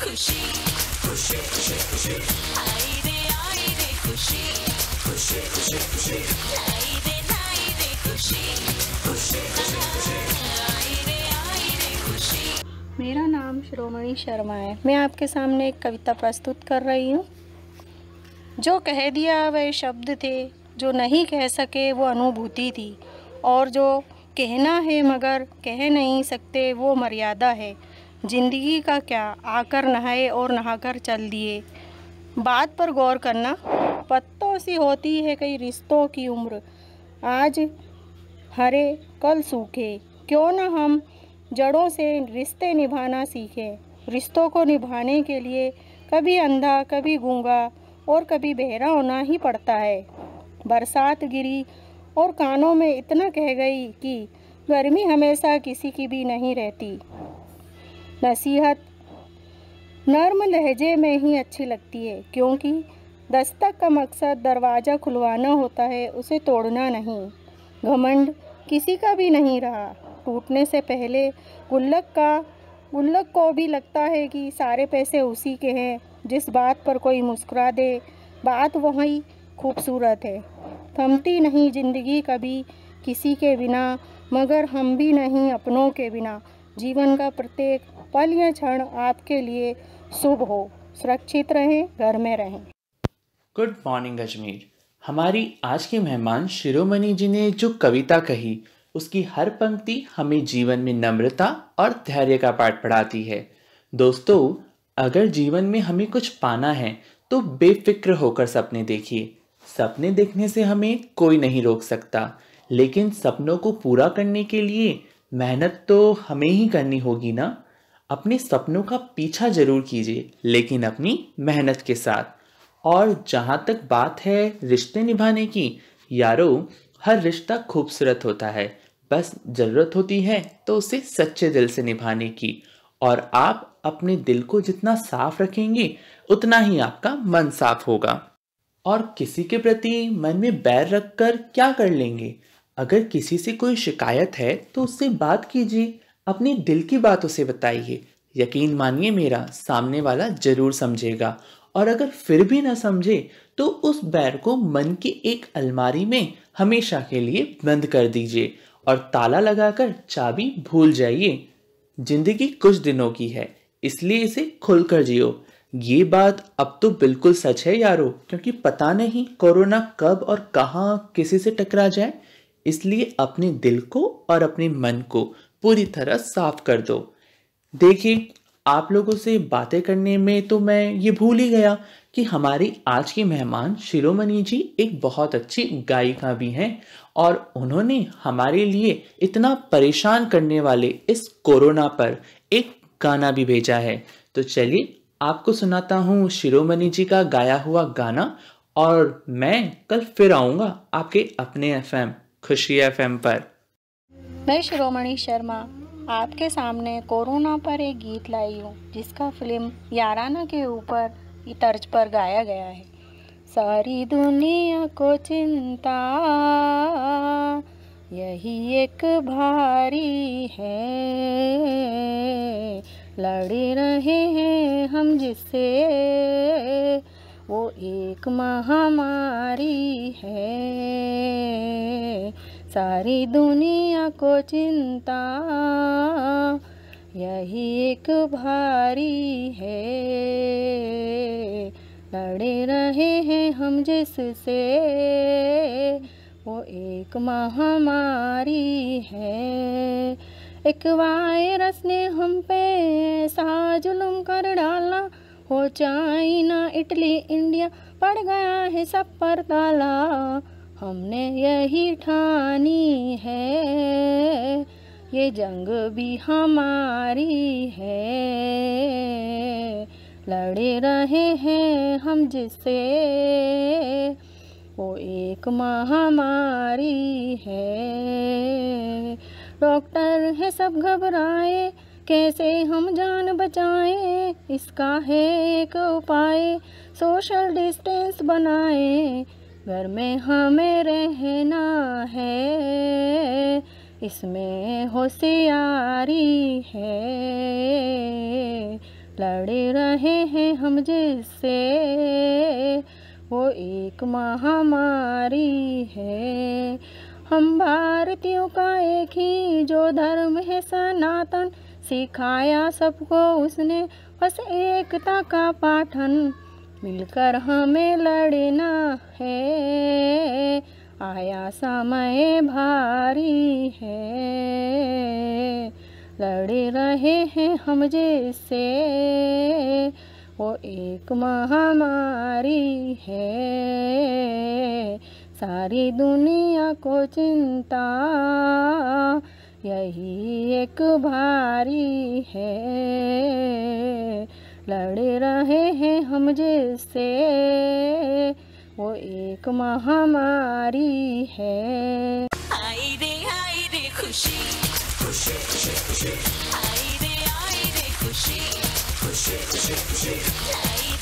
खुशी खुशी खुशी खुशी आई रे खुशी खुशी खुशी खुशी लाई रे खुशी खुशी खुशी खुशी आई रे खुशी। मेरा नाम शिरोमणि शर्मा है। मैं आपके सामने एक कविता प्रस्तुत कर रही हूँ। जो कह दिया वह शब्द थे, जो नहीं कह सके वो अनुभूति थी, और जो कहना है मगर कह नहीं सकते वो मर्यादा है। ज़िंदगी का क्या, आकर नहाए और नहाकर चल दिए। बात पर गौर करना, पत्तों सी होती है कई रिश्तों की उम्र, आज हरे कल सूखे। क्यों न हम जड़ों से रिश्ते निभाना सीखें। रिश्तों को निभाने के लिए कभी अंधा, कभी गूंगा और कभी बहरा होना ही पड़ता है। बरसात गिरी और कानों में इतना कह गई कि गर्मी हमेशा किसी की भी नहीं रहती। नसीहत नर्म लहजे में ही अच्छी लगती है, क्योंकि दस्तक का मकसद दरवाज़ा खुलवाना होता है, उसे तोड़ना नहीं। घमंड किसी का भी नहीं रहा। टूटने से पहले गुल्लक को भी लगता है कि सारे पैसे उसी के हैं। जिस बात पर कोई मुस्कुरा दे, बात वही खूबसूरत है। थमती नहीं ज़िंदगी कभी किसी के बिना, मगर हम भी नहीं अपनों के बिना। जीवन का प्रत्येक पल या क्षण आपके लिए शुभ हो। सुरक्षित रहें, घर में रहें। Good morning Ajmer. हमारी आज की मेहमान शिरोमणि जी ने जो कविता कही, उसकी हर पंक्ति हमें जीवन में नम्रता और धैर्य का पाठ पढ़ाती है। दोस्तों, अगर जीवन में हमें कुछ पाना है तो बेफिक्र होकर सपने देखिए। सपने देखने से हमें कोई नहीं रोक सकता, लेकिन सपनों को पूरा करने के लिए मेहनत तो हमें ही करनी होगी ना। अपने सपनों का पीछा जरूर कीजिए, लेकिन अपनी मेहनत के साथ। और जहाँ तक बात है रिश्ते निभाने की, यारो, हर रिश्ता खूबसूरत होता है, बस ज़रूरत होती है तो उसे सच्चे दिल से निभाने की। और आप अपने दिल को जितना साफ रखेंगे, उतना ही आपका मन साफ होगा। और किसी के प्रति मन में बैर रखकर क्या कर लेंगे। अगर किसी से कोई शिकायत है तो उससे बात कीजिए, अपनी दिल की बात उसे बताइए। यकीन मानिए मेरा, सामने वाला जरूर समझेगा। और अगर फिर भी ना समझे तो उस बैर को मन की एक अलमारी में हमेशा के लिए बंद कर दीजिए और ताला लगाकर चाबी भूल जाइए। जिंदगी कुछ दिनों की है, इसलिए इसे खुलकर जियो। ये बात अब तो बिल्कुल सच है यारो, क्योंकि पता नहीं कोरोना कब और कहाँ किसी से टकरा जाए। इसलिए अपने दिल को और अपने मन को पूरी तरह साफ कर दो। देखिए, आप लोगों से बातें करने में तो मैं ये भूल ही गया कि हमारी आज की मेहमान शिरोमणि जी एक बहुत अच्छी गायिका भी हैं, और उन्होंने हमारे लिए इतना परेशान करने वाले इस कोरोना पर एक गाना भी भेजा है। तो चलिए आपको सुनाता हूँ शिरोमणि जी का गाया हुआ गाना, और मैं कल फिर आऊँगा आपके अपने एफएम खुशी एफएम पर। मैं शिरोमणि शर्मा आपके सामने कोरोना पर एक गीत लाई हूँ, जिसका फिल्म याराना के ऊपर की तर्ज पर गाया गया है। सारी दुनिया को चिंता यही एक भारी है, लड़े रहे हैं हम जिससे वो एक महामारी है। सारी दुनिया को चिंता यही एक भारी है, लड़े रहे हैं हम जिससे वो एक महामारी है। एक वायरस ने हम पे ऐसा जुल्म कर डाला, हो चाइना इटली इंडिया पड़ गया है सब पर ताला। हमने यही ठानी है, ये जंग भी हमारी है, लड़े रहे हैं हम जिससे वो एक महामारी है। डॉक्टर है सब घबराए, कैसे हम जान बचाएं, इसका है एक उपाय, सोशल डिस्टेंस बनाए। घर में हमें रहना है, इसमें होशियारी है, लड़े रहे हैं हम जिससे वो एक महामारी है। हम भारतीयों का एक ही जो धर्म है सनातन, सिखाया सबको उसने बस एकता का पाठन। मिलकर हमें लड़ना है, आया समय भारी है। लड़े रहे हैं हम जिससे वो एक महामारी है। सारी दुनिया को चिंता यही एक भारी है। लड़े रहे हैं हम जिससे वो एक महामारी है। आई रे खुशी, खुशी खुशी खुशी, आई रे खुशी, खुशी खुशी खुशी, आई